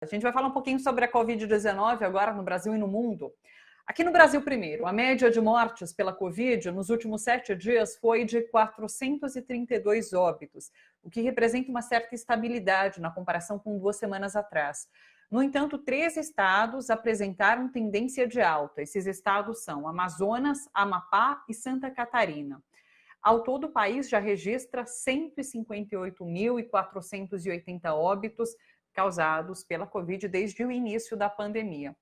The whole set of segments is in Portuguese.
A gente vai falar um pouquinho sobre a Covid-19 agora no Brasil e no mundo. Aqui no Brasil, primeiro, a média de mortes pela Covid nos últimos 7 dias foi de 432 óbitos, o que representa uma certa estabilidade na comparação com 2 semanas atrás. No entanto, 3 estados apresentaram tendência de alta. Esses estados são Amazonas, Amapá e Santa Catarina. Ao todo, o país já registra 158.480 óbitos causados pela Covid desde o início da pandemia.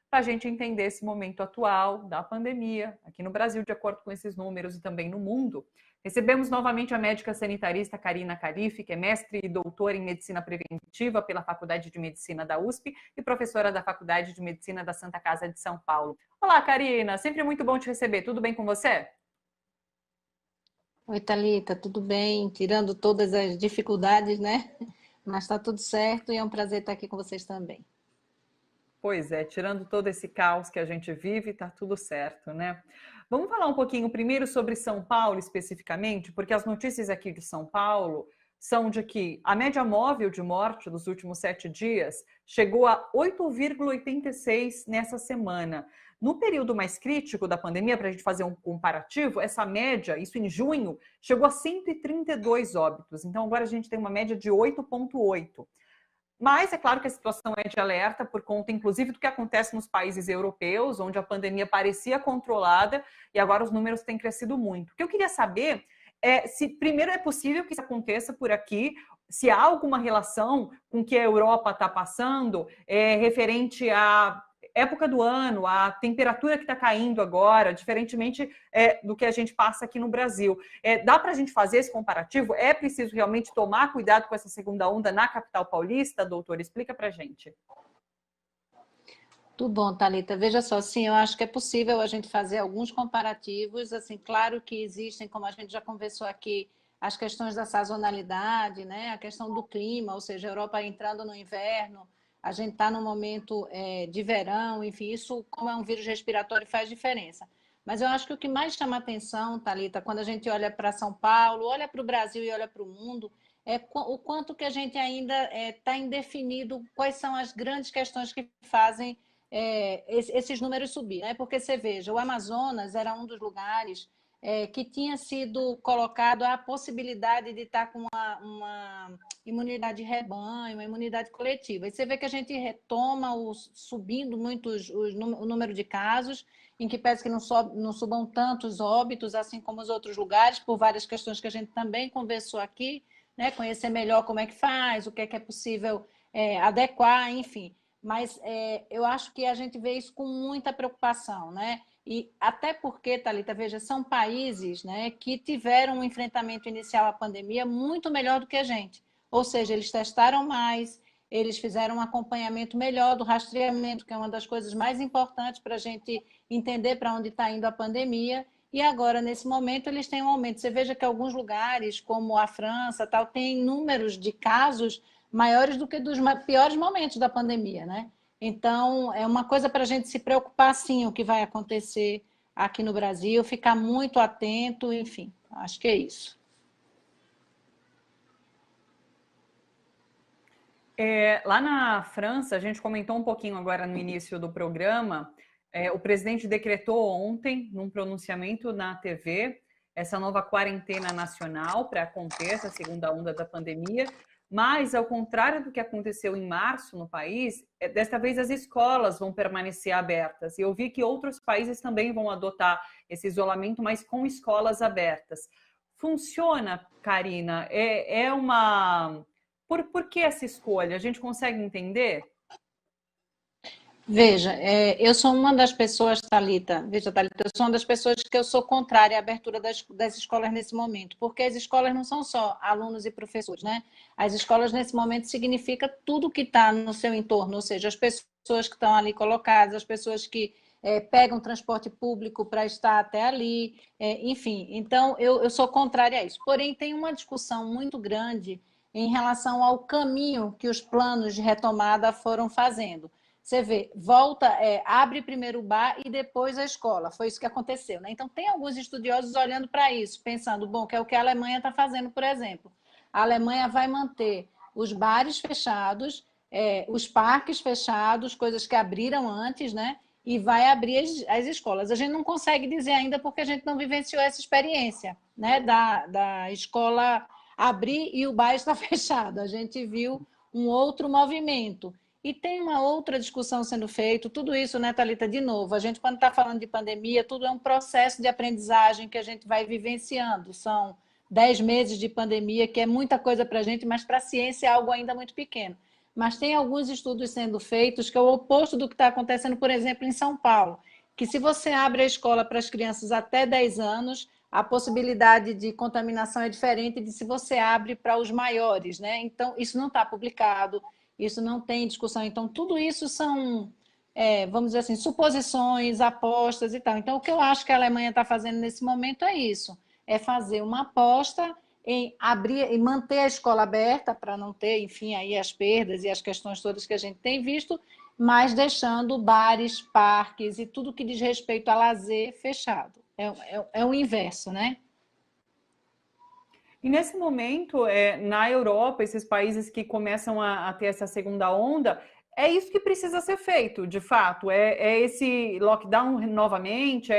Para a gente entender esse momento atual da pandemia, aqui no Brasil, de acordo com esses números e também no mundo, recebemos novamente a médica sanitarista Karina Carife, que é mestre e doutora em Medicina Preventiva pela Faculdade de Medicina da USP e professora da Faculdade de Medicina da Santa Casa de São Paulo. Olá, Karina, sempre muito bom te receber. Tudo bem com você? Oi, Thalita, tudo bem? Tirando todas as dificuldades, né? Mas está tudo certo e é um prazer estar aqui com vocês também. Pois é, tirando todo esse caos que a gente vive, tá tudo certo, né? Vamos falar um pouquinho primeiro sobre São Paulo especificamente, porque as notícias aqui de São Paulo são de que a média móvel de morte dos últimos 7 dias chegou a 8,86 nessa semana. No período mais crítico da pandemia, para a gente fazer um comparativo, essa média, isso em junho, chegou a 132 óbitos. Então agora a gente tem uma média de 8,8. Mas é claro que a situação é de alerta por conta, inclusive, do que acontece nos países europeus, onde a pandemia parecia controlada e agora os números têm crescido muito. O que eu queria saber é se, primeiro, é possível que isso aconteça por aqui, se há alguma relação com o que a Europa está passando, referente à época do ano, à temperatura que está caindo agora, diferentemente do que a gente passa aqui no Brasil. Dá para a gente fazer esse comparativo? É preciso realmente tomar cuidado com essa segunda onda na capital paulista, doutor? Explica para a gente. Tudo bom, Thalita. Veja só, sim, eu acho que é possível a gente fazer alguns comparativos. Assim, claro que existem, como a gente já conversou aqui, as questões da sazonalidade, né? A questão do clima, ou seja, a Europa entrando no inverno, a gente está no momento de verão, enfim, isso, como é um vírus respiratório, faz diferença. Mas eu acho que o que mais chama atenção, Thalita, quando a gente olha para São Paulo, olha para o Brasil e olha para o mundo, é o quanto que a gente ainda está indefinido quais são as grandes questões que fazem esses números subir, né? Porque você veja, o Amazonas era um dos lugares que tinha sido colocado a possibilidade de estar com uma imunidade de rebanho, uma imunidade coletiva. E você vê que a gente retoma subindo muito o número de casos, em que parece que não subam tantos óbitos, assim como os outros lugares, por várias questões que a gente também conversou aqui, né? Conhecer melhor como é que faz, o que é possível adequar, enfim. Mas eu acho que a gente vê isso com muita preocupação, né? E até porque, Thalita, veja, são países, né, que tiveram um enfrentamento inicial à pandemia muito melhor do que a gente. Ou seja, eles testaram mais, eles fizeram um acompanhamento melhor do rastreamento, que é uma das coisas mais importantes para a gente entender para onde está indo a pandemia. E agora, nesse momento, eles têm um aumento. Você veja que alguns lugares, como a França, tal, têm números de casos maiores do que dos piores momentos da pandemia, né? Então, é uma coisa para a gente se preocupar, sim, o que vai acontecer aqui no Brasil, ficar muito atento, enfim, acho que é isso. Lá na França, a gente comentou um pouquinho agora no início do programa, o presidente decretou ontem, num pronunciamento na TV, essa nova quarentena nacional para conter essa segunda onda da pandemia. Mas, ao contrário do que aconteceu em março no país, desta vez as escolas vão permanecer abertas. E eu vi que outros países também vão adotar esse isolamento, mas com escolas abertas. Funciona, Karina? Por que essa escolha? A gente consegue entender? Veja, eu sou uma das pessoas, Thalita, veja, Thalita, eu sou uma das pessoas que eu sou contrária à abertura das escolas nesse momento, porque as escolas não são só alunos e professores, né? As escolas nesse momento significa tudo que está no seu entorno, ou seja, as pessoas que estão ali colocadas, as pessoas que pegam transporte público para estar até ali, enfim. Então, eu sou contrária a isso. Porém, tem uma discussão muito grande em relação ao caminho que os planos de retomada foram fazendo. Você vê, volta, abre primeiro o bar e depois a escola. Foi isso que aconteceu, né? Então, tem alguns estudiosos olhando para isso, pensando, bom, que é o que a Alemanha está fazendo, por exemplo. A Alemanha vai manter os bares fechados, os parques fechados, coisas que abriram antes, né? E vai abrir as escolas. A gente não consegue dizer ainda porque a gente não vivenciou essa experiência, né? Da escola abrir e o bar está fechado. A gente viu um outro movimento. E tem uma outra discussão sendo feita, tudo isso, né, Thalita, de novo, a gente, quando está falando de pandemia, tudo é um processo de aprendizagem que a gente vai vivenciando. São 10 meses de pandemia, que é muita coisa para a gente, mas para a ciência é algo ainda muito pequeno. Mas tem alguns estudos sendo feitos que é o oposto do que está acontecendo, por exemplo, em São Paulo, que se você abre a escola para as crianças até 10 anos, a possibilidade de contaminação é diferente de se você abre para os maiores, né? Então, isso não está publicado, isso não tem discussão. Então, tudo isso são, vamos dizer assim, suposições, apostas e tal. Então, o que eu acho que a Alemanha está fazendo nesse momento é isso, é fazer uma aposta em abrir e manter a escola aberta para não ter, enfim, aí as perdas e as questões todas que a gente tem visto, mas deixando bares, parques e tudo que diz respeito a lazer fechado. É o inverso, né? E nesse momento, na Europa, esses países que começam a ter essa segunda onda, é isso que precisa ser feito, de fato. É esse lockdown novamente,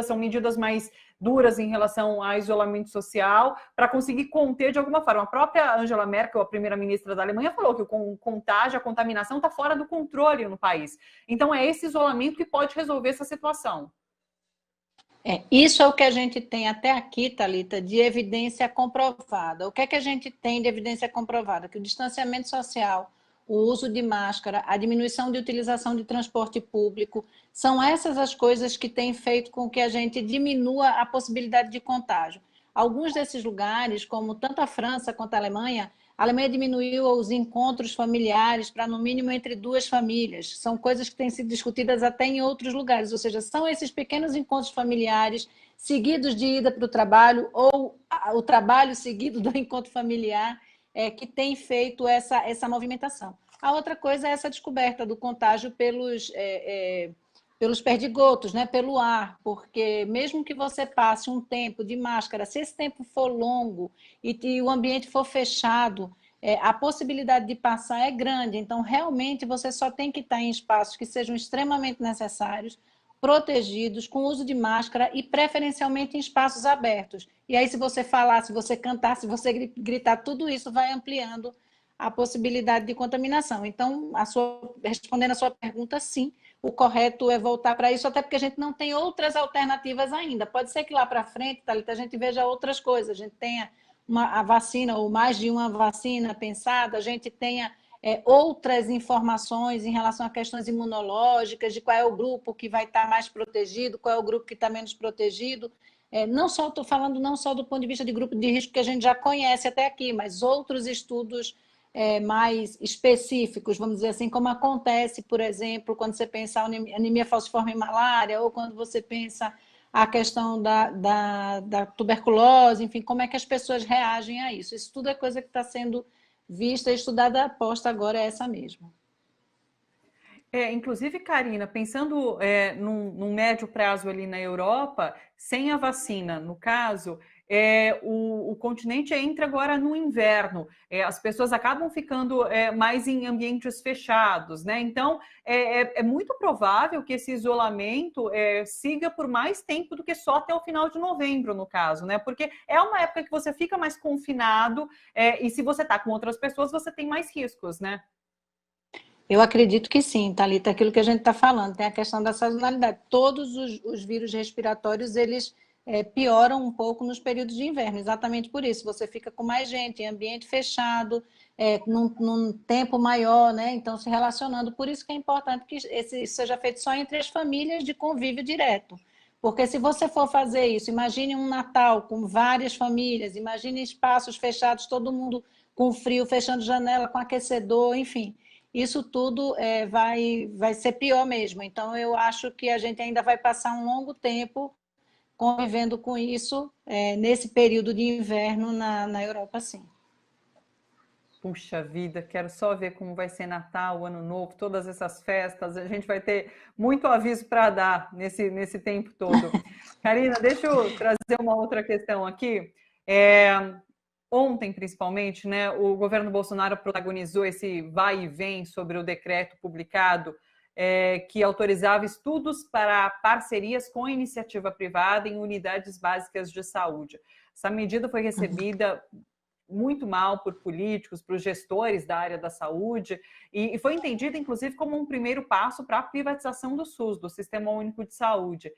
são medidas mais duras em relação ao isolamento social, para conseguir conter de alguma forma. A própria Angela Merkel, a primeira-ministra da Alemanha, falou que o contágio, a contaminação está fora do controle no país. Então, é esse isolamento que pode resolver essa situação. Isso é o que a gente tem até aqui, Thalita, de evidência comprovada. O que é que a gente tem de evidência comprovada? Que o distanciamento social, o uso de máscara, a diminuição de utilização de transporte público, são essas as coisas que têm feito com que a gente diminua a possibilidade de contágio. Alguns desses lugares, como tanto a França quanto a Alemanha diminuiu os encontros familiares para, no mínimo, entre duas famílias. São coisas que têm sido discutidas até em outros lugares, ou seja, são esses pequenos encontros familiares seguidos de ida para o trabalho ou o trabalho seguido do encontro familiar que tem feito essa movimentação. A outra coisa é essa descoberta do contágio pelos perdigotos, né, pelo ar, porque mesmo que você passe um tempo de máscara, se esse tempo for longo e o ambiente for fechado, a possibilidade de passar é grande. Então, realmente, você só tem que estar em espaços que sejam extremamente necessários, protegidos, com uso de máscara e, preferencialmente, em espaços abertos. E aí, se você falar, se você cantar, se você gritar, tudo isso vai ampliando a possibilidade de contaminação. Então, respondendo a sua pergunta, sim, o correto é voltar para isso, até porque a gente não tem outras alternativas ainda. Pode ser que lá para frente, Thalita, a gente veja outras coisas, a gente tenha a vacina ou mais de uma vacina pensada, a gente tenha outras informações em relação a questões imunológicas, de qual é o grupo que vai estar mais protegido, qual é o grupo que está menos protegido. Não só estou falando não só do ponto de vista de grupo de risco que a gente já conhece até aqui, mas outros estudos mais específicos, vamos dizer assim, como acontece, por exemplo, quando você pensa anemia falciforme malária, ou quando você pensa a questão da tuberculose, enfim, como é que as pessoas reagem a isso. Isso tudo é coisa que está sendo vista e estudada, a aposta agora é essa mesmo. Inclusive, Karina, pensando num médio prazo ali na Europa, sem a vacina, no caso, o continente entra agora no inverno, as pessoas acabam ficando mais em ambientes fechados, né? Então, é muito provável que esse isolamento siga por mais tempo do que só até o final de novembro, no caso, né? Porque é uma época que você fica mais confinado e se você está com outras pessoas, você tem mais riscos, né? Eu acredito que sim, Thalita, aquilo que a gente está falando, tem a questão da sazonalidade. Todos os vírus respiratórios, eles pioram um pouco nos períodos de inverno, exatamente por isso. Você fica com mais gente, em ambiente fechado, num tempo maior, né? Então, se relacionando. Por isso que é importante que isso seja feito só entre as famílias de convívio direto. Porque se você for fazer isso, imagine um Natal com várias famílias, imagine espaços fechados, todo mundo com frio, fechando janela, com aquecedor, enfim. Isso tudo vai ser pior mesmo. Então, eu acho que a gente ainda vai passar um longo tempo convivendo com isso nesse período de inverno na Europa, sim. Puxa vida, quero só ver como vai ser Natal, Ano Novo, todas essas festas. A gente vai ter muito aviso para dar nesse tempo todo. Karina, deixa eu trazer uma outra questão aqui. ontem, principalmente, né, o governo Bolsonaro protagonizou esse vai e vem sobre o decreto publicado que autorizava estudos para parcerias com iniciativa privada em unidades básicas de saúde. Essa medida foi recebida muito mal por políticos, por gestores da área da saúde, e foi entendida, inclusive, como um primeiro passo para a privatização do SUS, do Sistema Único de Saúde.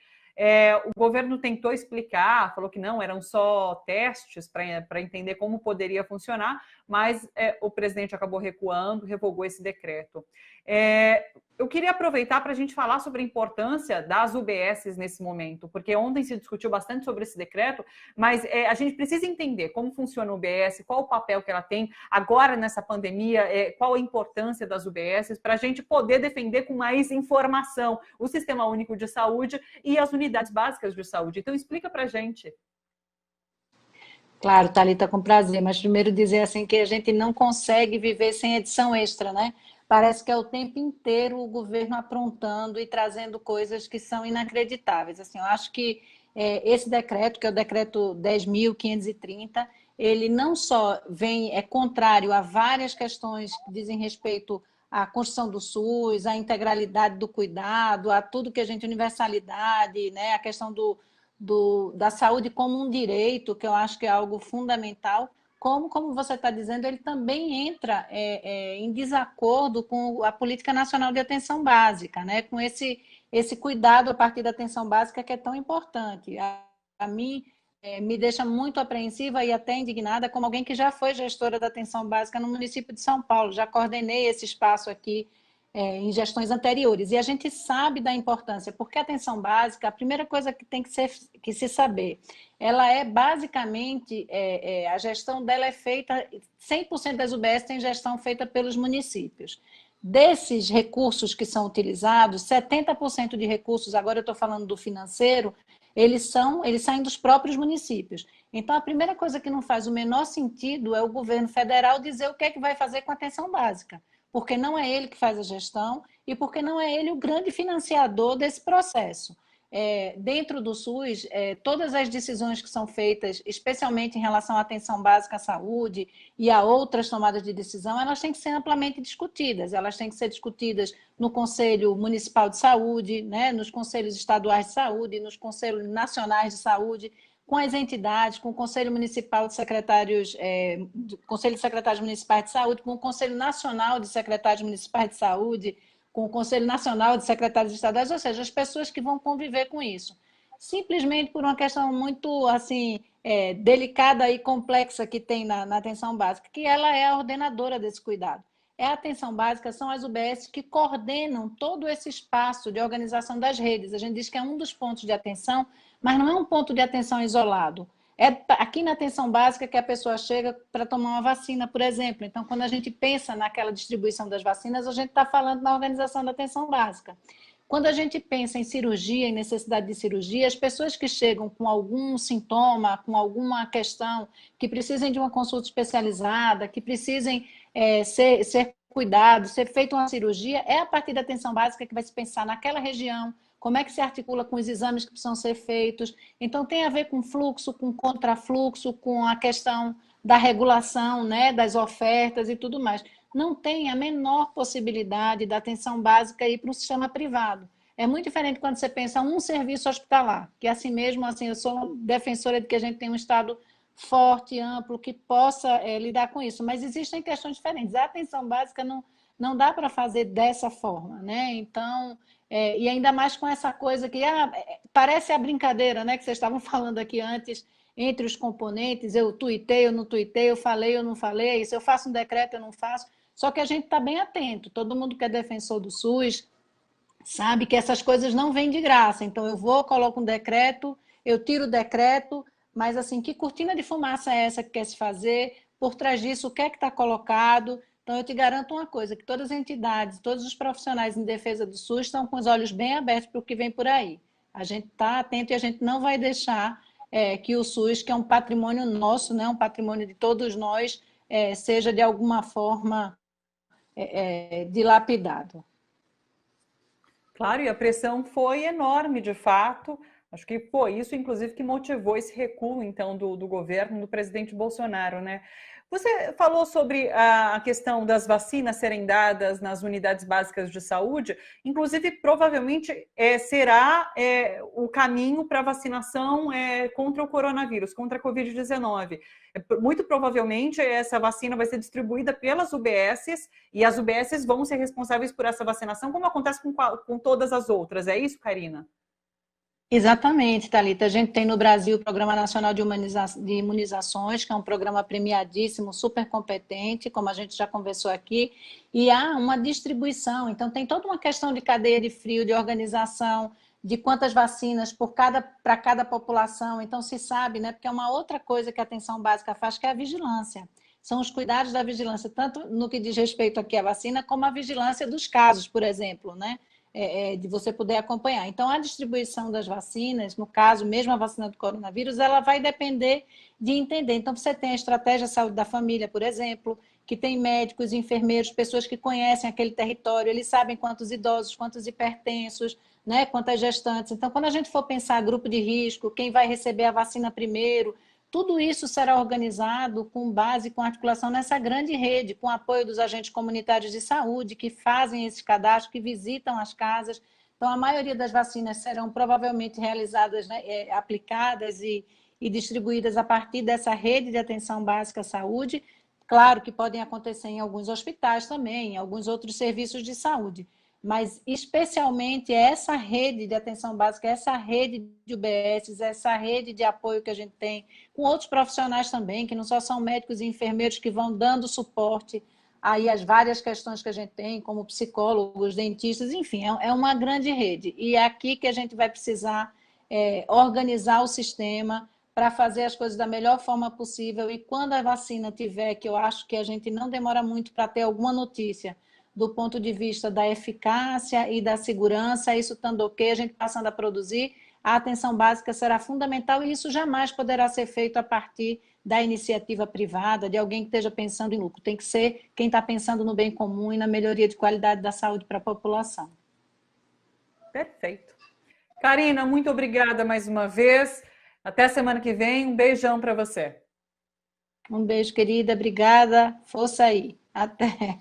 O governo tentou explicar, falou que não, eram só testes para entender como poderia funcionar, mas o presidente acabou recuando, revogou esse decreto. Eu queria aproveitar para a gente falar sobre a importância das UBSs nesse momento, porque ontem se discutiu bastante sobre esse decreto, mas a gente precisa entender como funciona a UBS, qual o papel que ela tem agora nessa pandemia, qual a importância das UBSs, para a gente poder defender com mais informação o Sistema Único de Saúde e as unidades básicas de saúde. Então, explica para a gente. Claro, Thalita, com prazer, mas primeiro dizer assim que a gente não consegue viver sem edição extra, né? Parece que é o tempo inteiro o governo aprontando e trazendo coisas que são inacreditáveis. Assim, eu acho que esse decreto, que é o decreto 10.530, ele não só é contrário a várias questões que dizem respeito à construção do SUS, à integralidade do cuidado, a tudo que a gente, universalidade, né? A questão da saúde como um direito, que eu acho que é algo fundamental, como você está dizendo, ele também entra em desacordo com a Política Nacional de Atenção Básica, né? Com esse cuidado a partir da atenção básica que é tão importante. A mim, me deixa muito apreensiva e até indignada como alguém que já foi gestora da atenção básica no município de São Paulo, já coordenei esse espaço aqui em gestões anteriores. E a gente sabe da importância, porque a atenção básica, a primeira coisa que tem que se saber, ela é basicamente, a gestão dela é feita, 100% das UBS tem gestão feita pelos municípios. Desses recursos que são utilizados, 70% de recursos, agora eu estou falando do financeiro, eles saem dos próprios municípios. Então, a primeira coisa que não faz o menor sentido é o governo federal dizer o que é que vai fazer com a atenção básica, porque não é ele que faz a gestão e porque não é ele o grande financiador desse processo. Dentro do SUS, todas as decisões que são feitas, especialmente em relação à atenção básica à saúde e a outras tomadas de decisão, elas têm que ser amplamente discutidas. Elas têm que ser discutidas no Conselho Municipal de Saúde, né, nos Conselhos Estaduais de Saúde, nos Conselhos Nacionais de Saúde, com as entidades, com o Conselho Municipal de Secretários, Conselho de Secretários Municipais de Saúde, com o Conselho Nacional de Secretários Municipais de Saúde, com o Conselho Nacional de Secretários Estaduais, ou seja, as pessoas que vão conviver com isso. Simplesmente por uma questão muito assim delicada e complexa que tem na atenção básica, que ela é a ordenadora desse cuidado. A atenção básica, são as UBS que coordenam todo esse espaço de organização das redes. A gente diz que é um dos pontos de atenção, mas não é um ponto de atenção isolado. É aqui na atenção básica que a pessoa chega para tomar uma vacina, por exemplo. Então, quando a gente pensa naquela distribuição das vacinas, a gente está falando na organização da atenção básica. Quando a gente pensa em cirurgia, em necessidade de cirurgia, as pessoas que chegam com algum sintoma, com alguma questão, que precisem de uma consulta especializada, que precisem ser cuidados, ser feita uma cirurgia, é a partir da atenção básica que vai se pensar naquela região, como é que se articula com os exames que precisam ser feitos. Então, tem a ver com fluxo, com contrafluxo, com a questão da regulação, né, das ofertas e tudo mais. Não tem a menor possibilidade da atenção básica ir para um sistema privado. É muito diferente quando você pensa um serviço hospitalar, que assim mesmo, assim, eu sou defensora de que a gente tem um Estado forte, amplo, que possa lidar com isso, mas existem questões diferentes. A atenção básica não dá para fazer dessa forma, né? Então, e ainda mais com essa coisa que parece a brincadeira, né, que vocês estavam falando aqui antes, entre os componentes, eu tuitei, eu não tuitei, eu falei, eu não falei, se eu faço um decreto, eu não faço. Só que a gente está bem atento, todo mundo que é defensor do SUS sabe que essas coisas não vêm de graça. Então, eu vou, coloco um decreto, eu tiro o decreto, mas assim, que cortina de fumaça é essa que quer se fazer? Por trás disso, o que é que está colocado? Então, eu te garanto uma coisa, que todas as entidades, todos os profissionais em defesa do SUS estão com os olhos bem abertos para o que vem por aí. A gente está atento e a gente não vai deixar que o SUS, que é um patrimônio nosso, né, um patrimônio de todos nós, seja de alguma forma dilapidado. Claro, e a pressão foi enorme, de fato. Acho que foi isso, inclusive, que motivou esse recuo, então, do governo do presidente Bolsonaro, né? Você falou sobre a questão das vacinas serem dadas nas unidades básicas de saúde, inclusive, provavelmente, será o caminho para a vacinação contra o coronavírus, contra a Covid-19. Muito provavelmente, essa vacina vai ser distribuída pelas UBSs e as UBSs vão ser responsáveis por essa vacinação, como acontece com todas as outras. É isso, Karina? Exatamente, Thalita. A gente tem no Brasil o Programa Nacional de Imunizações, que é um programa premiadíssimo, super competente, como a gente já conversou aqui, e há uma distribuição. Então, tem toda uma questão de cadeia de frio, de organização, de quantas vacinas para cada população. Então, se sabe, né? Porque é uma outra coisa que a atenção básica faz, que é a vigilância. São os cuidados da vigilância, tanto no que diz respeito aqui à vacina, como a vigilância dos casos, por exemplo, né? De você poder acompanhar. Então, a distribuição das vacinas, no caso, mesmo a vacina do coronavírus, ela vai depender de entender. Então, você tem a estratégia de saúde da família, por exemplo, que tem médicos, enfermeiros, pessoas que conhecem aquele território, eles sabem quantos idosos, quantos hipertensos, né, quantas gestantes. Então, quando a gente for pensar grupo de risco, quem vai receber a vacina primeiro, tudo isso será organizado com base, com articulação nessa grande rede, com apoio dos agentes comunitários de saúde, que fazem esse cadastro, que visitam as casas. Então, a maioria das vacinas serão provavelmente realizadas, né, aplicadas e distribuídas a partir dessa rede de atenção básica à saúde. Claro que podem acontecer em alguns hospitais também, em alguns outros serviços de saúde, mas especialmente essa rede de atenção básica, essa rede de UBSs, essa rede de apoio que a gente tem, com outros profissionais também, que não só são médicos e enfermeiros que vão dando suporte aí às várias questões que a gente tem, como psicólogos, dentistas, enfim, é uma grande rede. E é aqui que a gente vai precisar organizar o sistema para fazer as coisas da melhor forma possível. E quando a vacina tiver, que eu acho que a gente não demora muito para ter alguma notícia, do ponto de vista da eficácia e da segurança, isso estando ok, a gente passando a produzir, a atenção básica será fundamental e isso jamais poderá ser feito a partir da iniciativa privada, de alguém que esteja pensando em lucro. Tem que ser quem está pensando no bem comum e na melhoria de qualidade da saúde para a população. Perfeito. Karina, muito obrigada mais uma vez. Até a semana que vem. Um beijão para você. Um beijo, querida. Obrigada. Força aí. Até.